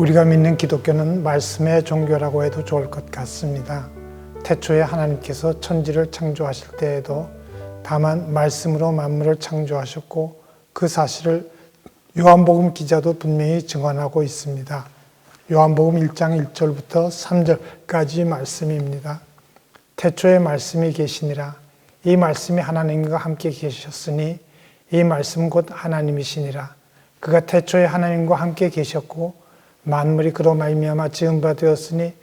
우리가 믿는 기독교는 말씀의 종교라고 해도 좋을 것 같습니다. 태초에 하나님께서 천지를 창조하실 때에도 다만 말씀으로 만물을 창조하셨고 그 사실을 요한복음 기자도 분명히 증언하고 있습니다. 요한복음 1장 1절부터 3절까지 말씀입니다. 태초에 말씀이 계시니라. 이 말씀이 하나님과 함께 계셨으니 이 말씀 곧 하나님이시니라. 그가 태초에 하나님과 함께 계셨고 만물이 그로 말미암아 지은 바 되었으니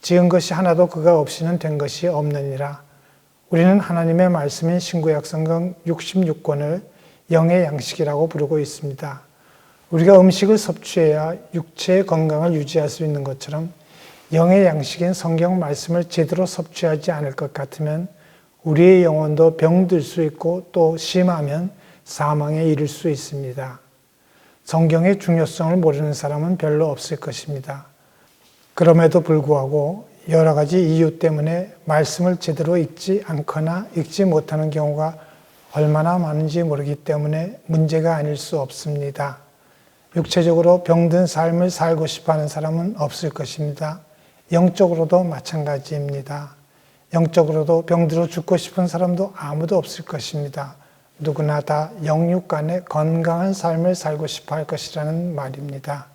지은 것이 하나도 그가 없이는 된 것이 없느니라. 우리는 하나님의 말씀인 신구약 성경 66권을 영의 양식이라고 부르고 있습니다. 우리가 음식을 섭취해야 육체의 건강을 유지할 수 있는 것처럼 영의 양식인 성경 말씀을 제대로 섭취하지 않을 것 같으면 우리의 영혼도 병들 수 있고 또 심하면 사망에 이를 수 있습니다. 성경의 중요성을 모르는 사람은 별로 없을 것입니다. 그럼에도 불구하고 여러 가지 이유 때문에 말씀을 제대로 읽지 않거나 읽지 못하는 경우가 얼마나 많은지 모르기 때문에 문제가 아닐 수 없습니다. 육체적으로 병든 삶을 살고 싶어하는 사람은 없을 것입니다. 영적으로도 마찬가지입니다. 영적으로도 병들어 죽고 싶은 사람도 아무도 없을 것입니다. 누구나 다 영육 간에 건강한 삶을 살고 싶어 할 것이라는 말입니다.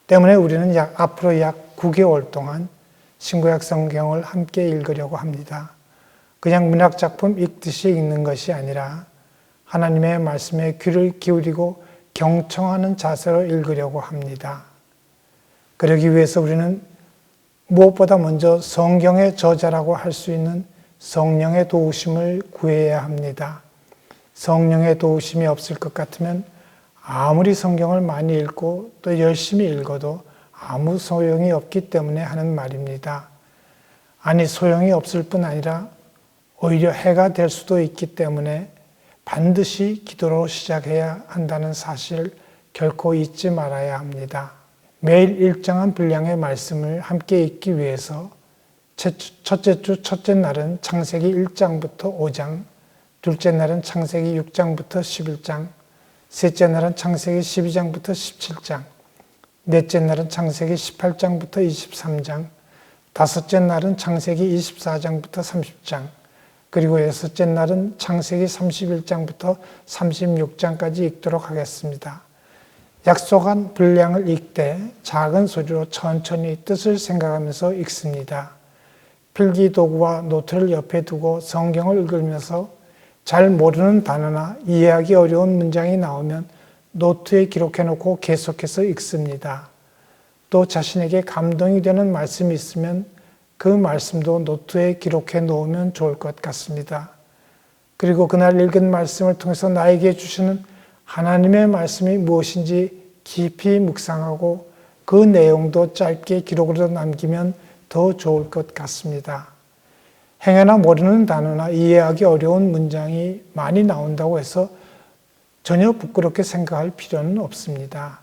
때문에 우리는 앞으로 약 9개월 동안 신구약 성경을 함께 읽으려고 합니다. 그냥 문학작품 읽듯이 읽는 것이 아니라 하나님의 말씀에 귀를 기울이고 경청하는 자세로 읽으려고 합니다. 그러기 위해서 우리는 무엇보다 먼저 성경의 저자라고 할 수 있는 성령의 도우심을 구해야 합니다. 성령의 도우심이 없을 것 같으면 아무리 성경을 많이 읽고 또 열심히 읽어도 아무 소용이 없기 때문에 하는 말입니다. 아니, 소용이 없을 뿐 아니라 오히려 해가 될 수도 있기 때문에 반드시 기도로 시작해야 한다는 사실 결코 잊지 말아야 합니다. 매일 일정한 분량의 말씀을 함께 읽기 위해서 첫째 주 첫째 날은 창세기 1장부터 5장, 둘째 날은 창세기 6장부터 11장, 셋째 날은 창세기 12장부터 17장, 넷째 날은 창세기 18장부터 23장, 다섯째 날은 창세기 24장부터 30장, 그리고 여섯째 날은 창세기 31장부터 36장까지 읽도록 하겠습니다. 약속한 분량을 읽되 작은 소리로 천천히 뜻을 생각하면서 읽습니다. 필기 도구와 노트를 옆에 두고 성경을 읽으면서 잘 모르는 단어나 이해하기 어려운 문장이 나오면 노트에 기록해놓고 계속해서 읽습니다. 또 자신에게 감동이 되는 말씀이 있으면 그 말씀도 노트에 기록해 놓으면 좋을 것 같습니다. 그리고 그날 읽은 말씀을 통해서 나에게 주시는 하나님의 말씀이 무엇인지 깊이 묵상하고 그 내용도 짧게 기록으로 남기면 더 좋을 것 같습니다. 행여나 모르는 단어나 이해하기 어려운 문장이 많이 나온다고 해서 전혀 부끄럽게 생각할 필요는 없습니다.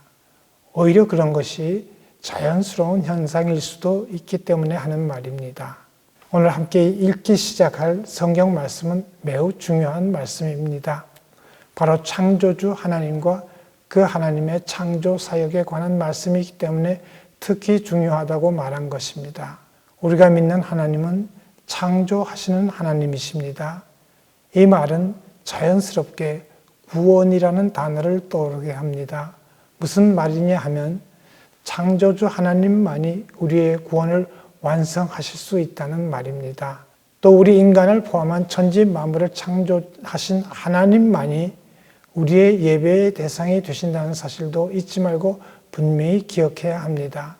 오히려 그런 것이 자연스러운 현상일 수도 있기 때문에 하는 말입니다. 오늘 함께 읽기 시작할 성경 말씀은 매우 중요한 말씀입니다. 바로 창조주 하나님과 그 하나님의 창조 사역에 관한 말씀이기 때문에 특히 중요하다고 말한 것입니다. 우리가 믿는 하나님은 창조하시는 하나님이십니다. 이 말은 자연스럽게 구원이라는 단어를 떠오르게 합니다. 무슨 말이냐 하면 창조주 하나님만이 우리의 구원을 완성하실 수 있다는 말입니다. 또 우리 인간을 포함한 천지 만물을 창조하신 하나님만이 우리의 예배의 대상이 되신다는 사실도 잊지 말고 분명히 기억해야 합니다.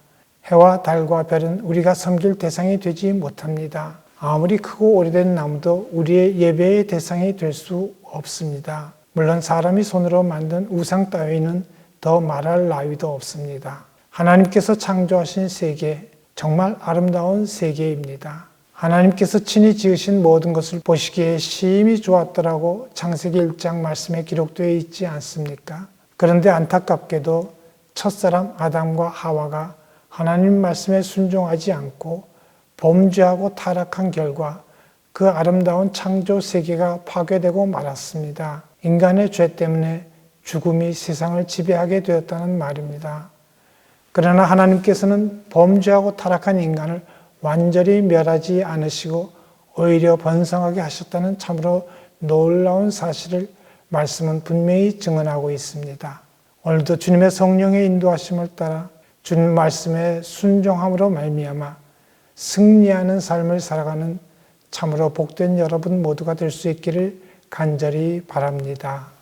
해와 달과 별은 우리가 섬길 대상이 되지 못합니다. 아무리 크고 오래된 나무도 우리의 예배의 대상이 될 수 없습니다. 물론 사람이 손으로 만든 우상 따위는 더 말할 나위도 없습니다. 하나님께서 창조하신 세계, 정말 아름다운 세계입니다. 하나님께서 친히 지으신 모든 것을 보시기에 심히 좋았더라고 창세기 1장 말씀에 기록되어 있지 않습니까? 그런데 안타깝게도 첫사람 아담과 하와가 하나님 말씀에 순종하지 않고 범죄하고 타락한 결과 그 아름다운 창조 세계가 파괴되고 말았습니다. 인간의 죄 때문에 죽음이 세상을 지배하게 되었다는 말입니다. 그러나 하나님께서는 범죄하고 타락한 인간을 완전히 멸하지 않으시고 오히려 번성하게 하셨다는 참으로 놀라운 사실을 말씀은 분명히 증언하고 있습니다. 오늘도 주님의 성령의 인도하심을 따라 주님 말씀에 순종함으로 말미암아 승리하는 삶을 살아가는 참으로 복된 여러분 모두가 될 수 있기를 간절히 바랍니다.